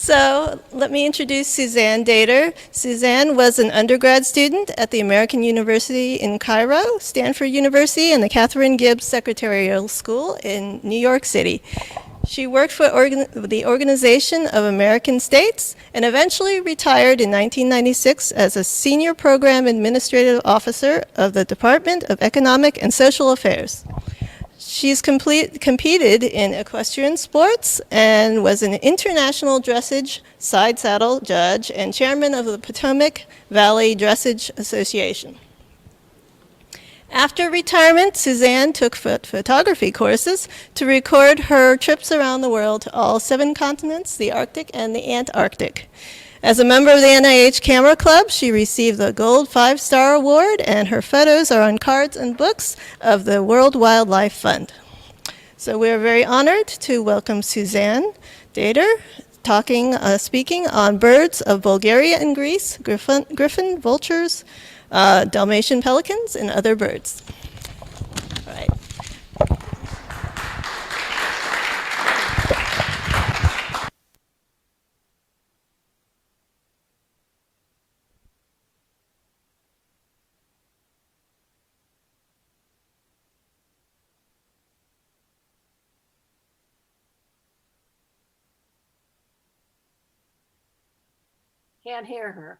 So let me introduce Suzanne Dater. Suzanne was an undergrad student at the American University in Cairo, Stanford University, and the Catherine Gibbs Secretarial School in New York City. She worked for the Organization of American States and eventually retired in 1996 as a Senior Program Administrative Officer of the Department of Economic and Social Affairs. She's competed in equestrian sports and was an international dressage side saddle judge and chairman of the Potomac Valley Dressage Association. After retirement, Suzanne took photography courses to record her trips around the world to all 7 continents, the Arctic and the Antarctic. As a member of the NIH Camera Club, she received the Gold 5-Star Award, and her photos are on cards and books of the World Wildlife Fund. So we're very honored to welcome Suzanne Dater, speaking on birds of Bulgaria and Greece, Griffin, Vultures, Dalmatian Pelicans, and other birds. All right. Can't hear her.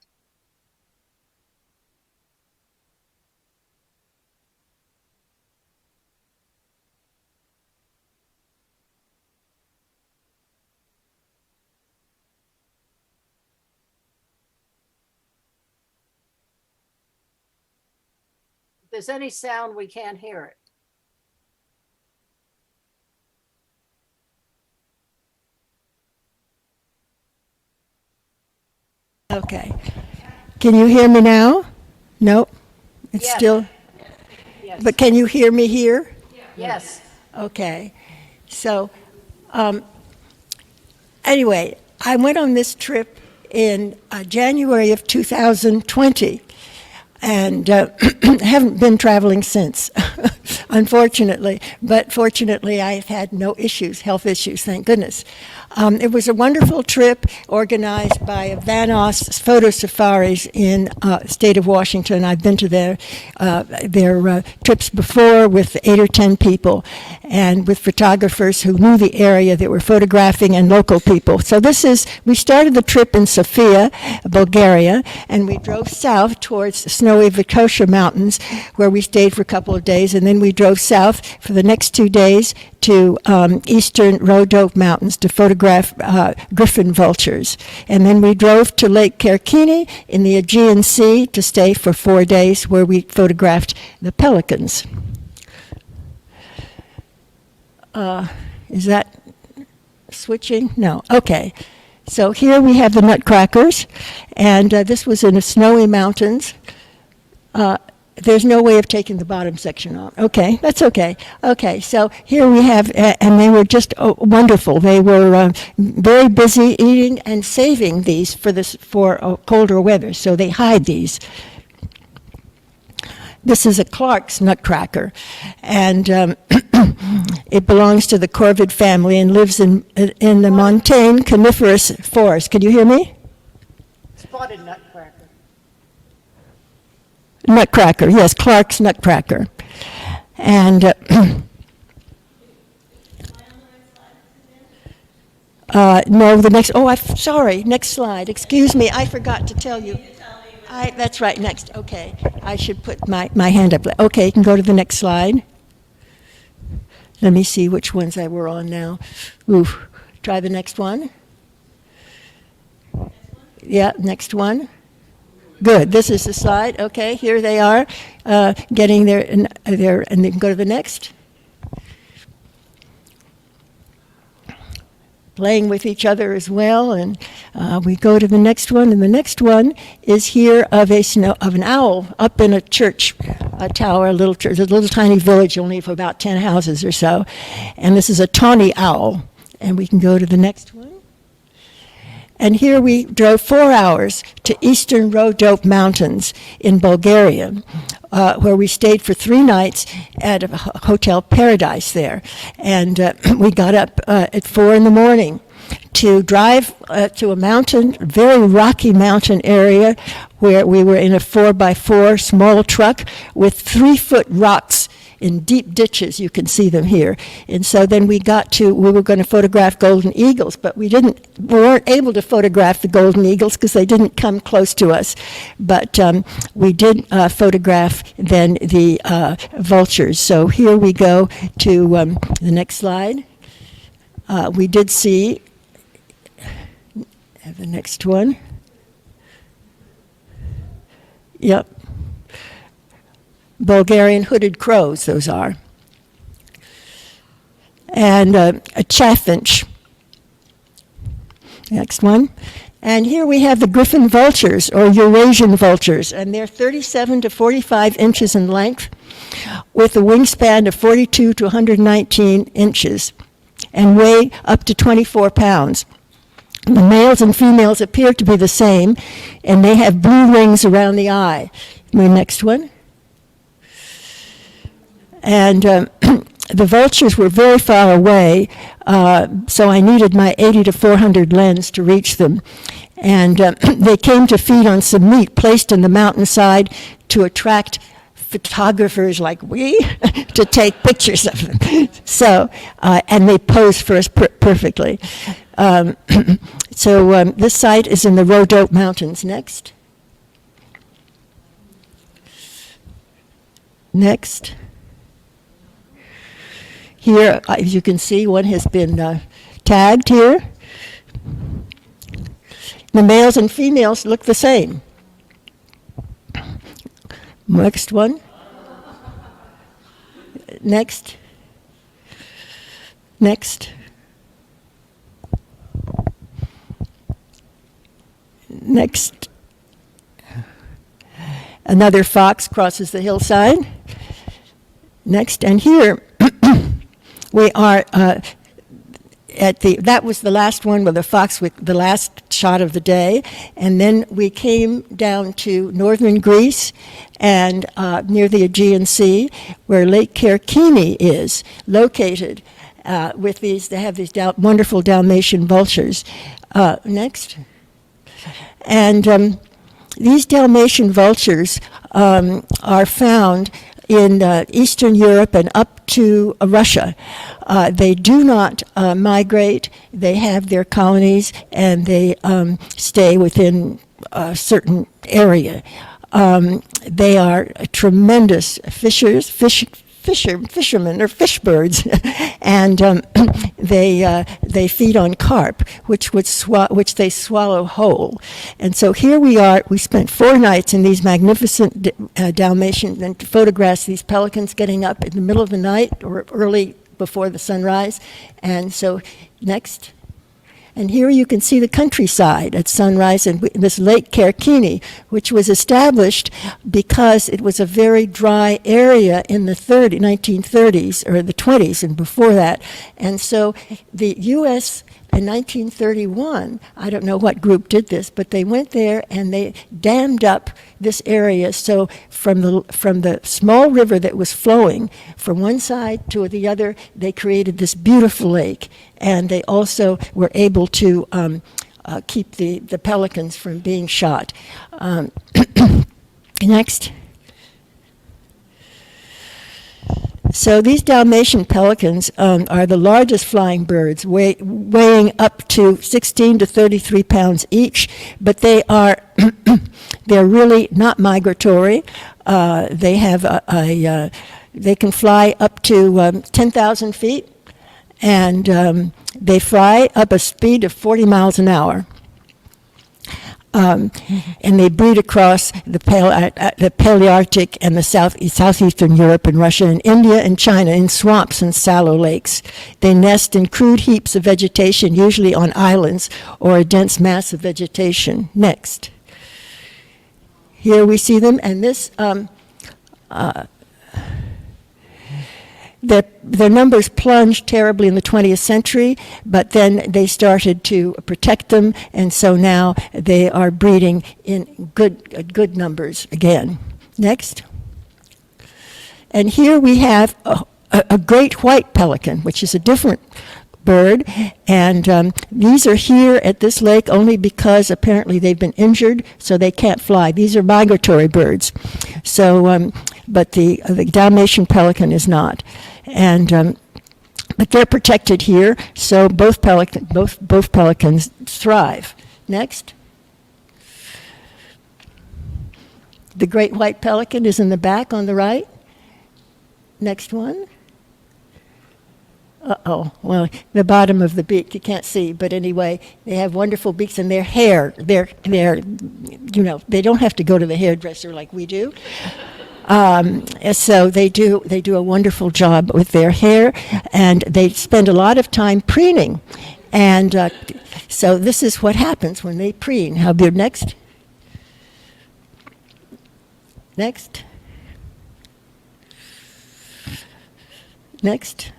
If there's any sound, we can't hear it. Okay. Can you hear me now? No? It's Yes. still, Yes. but can you hear me here? Yes. Okay. So, anyway, I went on this trip in January of 2020 and haven't been traveling since, unfortunately. But fortunately, I've had no issues, health issues, thank goodness. It was a wonderful trip organized by Vanos Photo Safaris in state of Washington. I've been to their trips before with 8 or 10 people and with photographers who knew the area that were photographing and local people. So we started the trip in Sofia, Bulgaria, and we drove south towards the snowy Vitosha Mountains where we stayed for a couple of days, and then we drove south for the next 2 days to eastern Rhodope Mountains to photograph Griffin vultures. And then we drove to Lake Kerkini in the Aegean Sea to stay for 4 days where we photographed the pelicans. Is that switching? No. Okay. So here we have the Nutcrackers, and this was in the snowy mountains. There's no way of taking the bottom section off. Okay, that's okay. Okay, so here we have, and they were just wonderful. They were very busy eating and saving these for colder weather, so they hide these. This is a Clark's nutcracker, and it belongs to the corvid family and lives in the montane coniferous forest. Can you hear me? Spotted Nutcracker. Nutcracker, yes, Clark's nutcracker. And no, the next, sorry, next slide. Excuse me, I forgot to tell you. That's right, next, okay. I should put my hand up. Okay, you can go to the next slide. Let me see which ones I were on now. Oof, try the next one. Yeah, next one. Good. This is the slide. Okay, here they are, getting there, and then go to the next. Playing with each other as well, and we go to the next one, and the next one is here of an owl up in a church, a tower, a little tiny village, only of about 10 houses or so, and this is a tawny owl, and we can go to the next one. And here we drove 4 hours to eastern Rhodope Mountains in Bulgaria, where we stayed for 3 nights at a Hotel Paradise there. And we got up at 4 in the morning to drive to a mountain, very rocky mountain area, where we were in a 4x4 small truck with 3-foot rocks in deep ditches. You can see them here. And so then we were going to photograph golden eagles, but we weren't able to photograph the golden eagles because they didn't come close to us. But we did photograph then the vultures. So here we go to the next slide. We did see, the next one. Yep. Bulgarian hooded crows, those are. And a chaffinch. Next one. And here we have the Griffin vultures, or Eurasian vultures, and they're 37 to 45 inches in length, with a wingspan of 42 to 119 inches, and weigh up to 24 pounds. The males and females appear to be the same, and they have blue rings around the eye. My next one. And the vultures were very far away, so I needed my 80 to 400 lens to reach them. And they came to feed on some meat placed in the mountainside to attract photographers like we to take pictures of them. So, and they posed for us perfectly. So this site is in the Rhodope Mountains. Next. Next. Here, as you can see, one has been tagged here. The males and females look the same. Next one. Next. Next. Next. Another fox crosses the hillside. Next, and here we are that was the last one with the fox, with the last shot of the day. And then we came down to northern Greece and near the Aegean Sea, where Lake Kerkini is located. With these, they have these wonderful Dalmatian vultures. Next. And these Dalmatian vultures are found in Eastern Europe and up to Russia. They do not migrate. They have their colonies, and they stay within a certain area. They are tremendous fishermen or fish birds, and they feed on carp, which they swallow whole. And so here we are. We spent 4 nights in these magnificent Dalmatian and photographs these pelicans getting up in the middle of the night or early before the sunrise. And so next. And here you can see the countryside at sunrise and this Lake Kerkini, which was established because it was a very dry area in the 1930s or the 20s and before that. And so the U.S. in 1931, I don't know what group did this, but they went there and they dammed up this area. So from the small river that was flowing from one side to the other, they created this beautiful lake. And they also were able to keep the pelicans from being shot. Next. So these Dalmatian pelicans are the largest flying birds, weighing up to 16 to 33 pounds each, but they're really not migratory. They have they can fly up to 10,000 feet, and they fly up a speed of 40 miles an hour. And they breed across the Palearctic and the southeastern Europe and Russia and India and China in swamps and shallow lakes. They nest in crude heaps of vegetation, usually on islands or a dense mass of vegetation. Next. Here we see them, and this their numbers plunged terribly in the 20th century, but then they started to protect them, and so now they are breeding in good numbers again. Next. And here we have a great white pelican, which is a different bird. And these are here at this lake only because apparently they've been injured, so they can't fly. These are migratory birds. So, but the Dalmatian pelican is not. And but they're protected here, so both pelicans thrive. Next. The great white pelican is in the back on the right. Next one. Uh-oh, well, the bottom of the beak, you can't see, but anyway, they have wonderful beaks, and their hair, they're, you know, they don't have to go to the hairdresser like we do. So they do a wonderful job with their hair, and they spend a lot of time preening. And so this is what happens when they preen. How about next? Next. Next.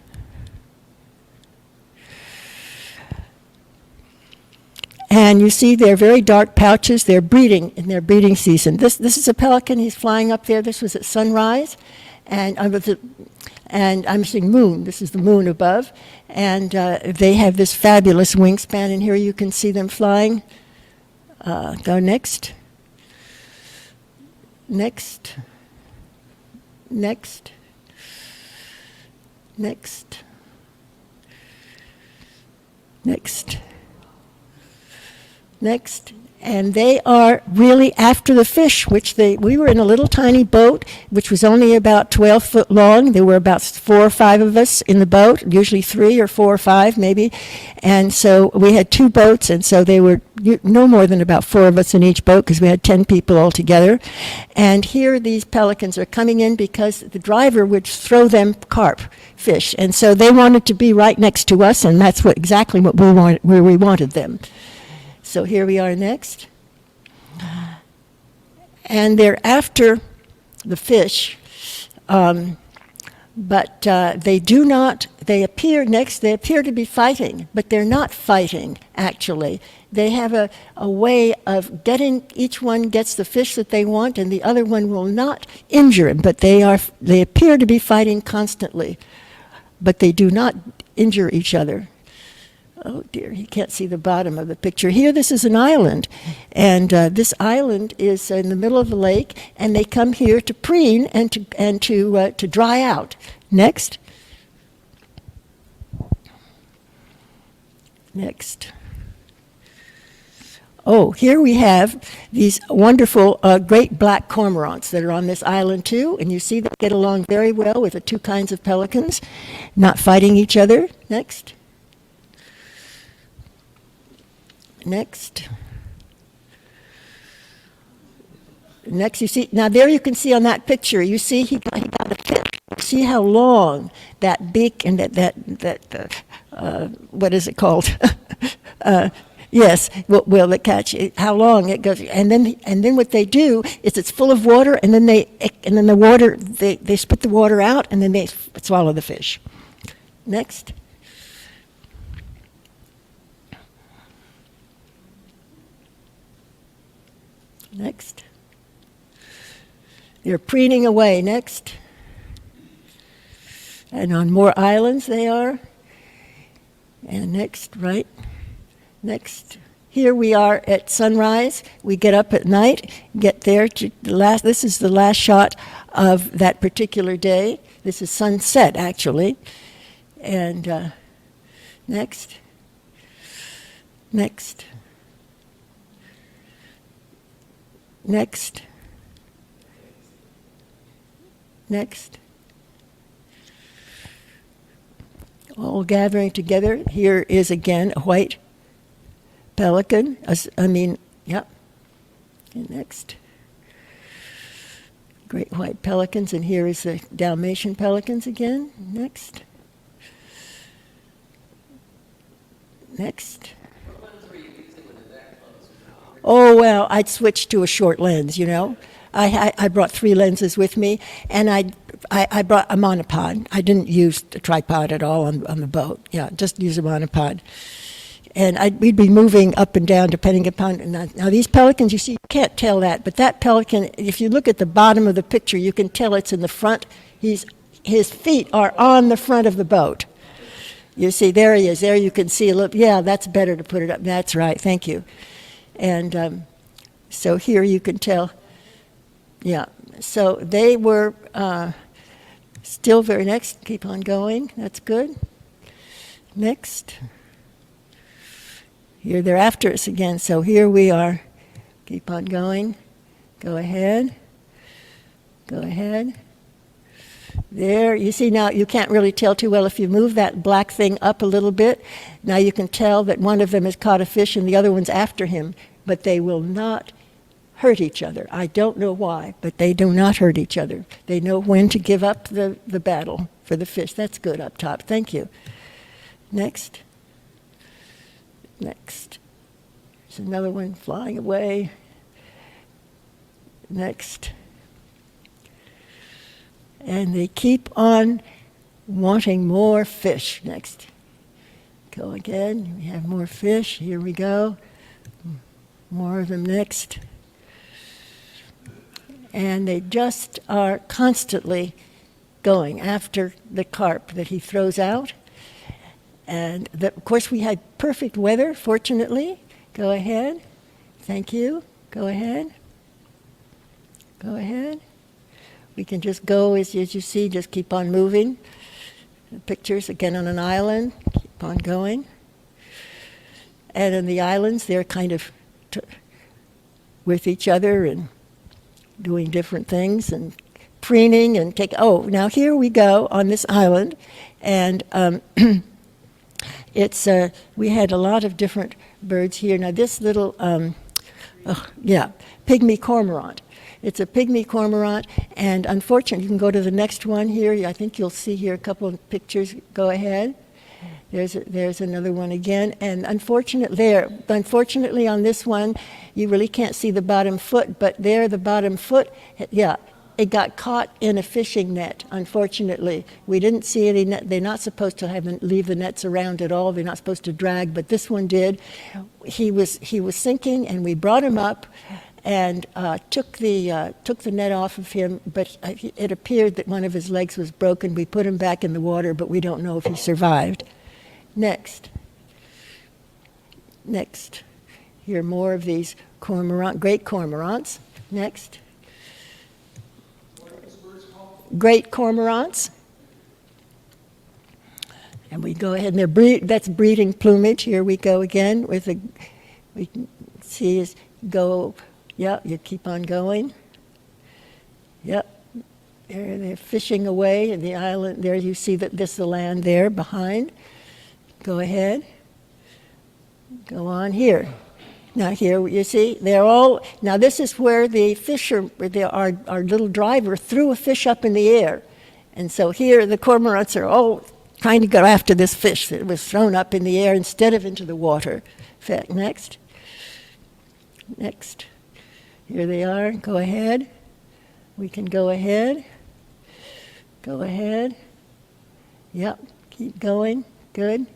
And you see they're very dark pouches. They're breeding in their breeding season. This is a pelican. He's flying up there. This was at sunrise. And I'm seeing moon. This is the moon above. And they have this fabulous wingspan. And here you can see them flying. Go next. Next. Next. Next. Next. Next. And they are really after the fish, we were in a little tiny boat, which was only about 12 foot long. There were about 4 or 5 of us in the boat, usually 3 or 4 or 5 maybe. And so we had 2 boats, and so they were no more than about 4 of us in each boat because we had 10 people altogether. And here these pelicans are coming in because the driver would throw them carp fish. And so they wanted to be right next to us, and that's exactly what we wanted, where we wanted them. So here we are next. And they're after the fish, but they appear to be fighting, but they're not fighting, actually. They have a way of each one gets the fish that they want, and the other one will not injure him, but they appear to be fighting constantly, but they do not injure each other. Oh dear, you can't see the bottom of the picture. Here, this is an island, and this island is in the middle of the lake, and they come here to preen and to dry out. Next. Next. Oh, here we have these wonderful great black cormorants that are on this island too, and you see they get along very well with the 2 kinds of pelicans, not fighting each other. Next. Next. Next, you see, now there you can see on that picture, you see he got a fish. See how long that beak and that what is it called? Yes, will it catch? How long it goes? And then what they do is it's full of water, and then the water they spit the water out, and then they swallow the fish. Next. Next. They're preening away. Next. And on more islands they are. And next, right? Next. Here we are at sunrise. We get up at night, get there to this is the last shot of that particular day. This is sunset, actually. And next. Next. Next. Next. All gathering together. Here is again a white pelican. Yep. And next. Great white pelicans. And here is the Dalmatian pelicans again. Next. Next. Oh, well, I'd switch to a short lens, you know. I brought 3 lenses with me, and I brought a monopod. I didn't use a tripod at all on the boat. Yeah, just use a monopod. And we'd be moving up and down depending upon, now these pelicans, you see, you can't tell that, but that pelican, if you look at the bottom of the picture, you can tell it's in the front. His feet are on the front of the boat. You see, there he is. There you can see a little. Yeah, that's better to put it up. That's right. Thank you. And so here you can tell. Yeah. So they were still very next. Keep on going. That's good. Next. Here they're after us again. So here we are. Keep on going. Go ahead. Go ahead. There, you see now, you can't really tell too well if you move that black thing up a little bit. Now you can tell that one of them has caught a fish and the other one's after him, but they will not hurt each other. I don't know why, but they do not hurt each other. They know when to give up the battle for the fish. That's good up top. Thank you. Next. Next. There's another one flying away. Next. And they keep on wanting more fish. Next. Go again. We have more fish. Here we go. More of them next. And they just are constantly going after the carp that he throws out. And of course, we had perfect weather, fortunately. Go ahead. Thank you. Go ahead. Go ahead. We can just go, as you see, just keep on moving. The pictures again on an island, keep on going. And in the islands, they're kind of with each other and doing different things and preening and now here we go on this island. And we had a lot of different birds here. Now this little, pygmy cormorant. It's a pygmy cormorant, and unfortunately, you can go to the next one here. I think you'll see here a couple of pictures. Go ahead. There's another one again, and unfortunately on this one, you really can't see the bottom foot, but there, the bottom foot, it got caught in a fishing net. Unfortunately, we didn't see any net. They're not supposed to leave the nets around at all. They're not supposed to drag, but this one did. He was sinking, and we brought him up and took the net off of him, but it appeared that one of his legs was broken. We put him back in the water, but we don't know if he survived. Next. Next. Here are more of these great cormorants. Next. What are these birds called? Great cormorants. And we go ahead, and that's breeding plumage. Here we go again we can see is go. Yep, you keep on going. Yep, they're fishing away in the island. There you see that this is the land there behind. Go ahead. Go on here. Now here you see they're all. Now this is where the our little driver threw a fish up in the air, and so here the cormorants are all trying to go after this fish that was thrown up in the air instead of into the water. Next. Next. Here they are. Go ahead. We can go ahead. Go ahead. Yep. Keep going. Good.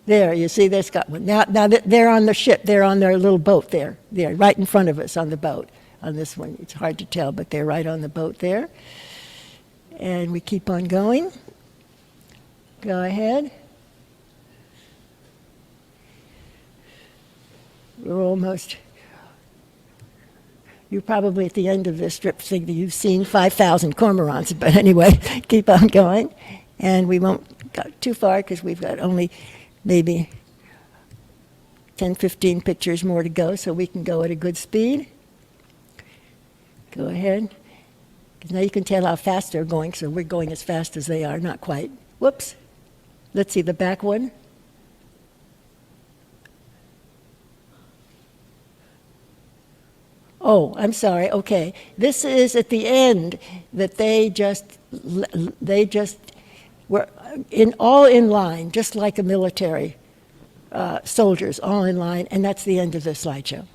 There, you see, that's got one. Now they're on the ship. They're on their little boat there. They're right in front of us on the boat. On this one, it's hard to tell, but they're right on the boat there. And we keep on going. Go ahead. We're almost. You're probably at the end of this strip think that you've seen 5,000 cormorants, but anyway, keep on going. And we won't go too far because we've got only maybe 10, 15 pictures more to go, so we can go at a good speed. Go ahead. Now you can tell how fast they're going, so we're going as fast as they are, not quite. Whoops. Let's see the back one. Oh, I'm sorry. Okay. This is at the end that they just were all in line, just like a military soldiers, all in line, and that's the end of the slideshow.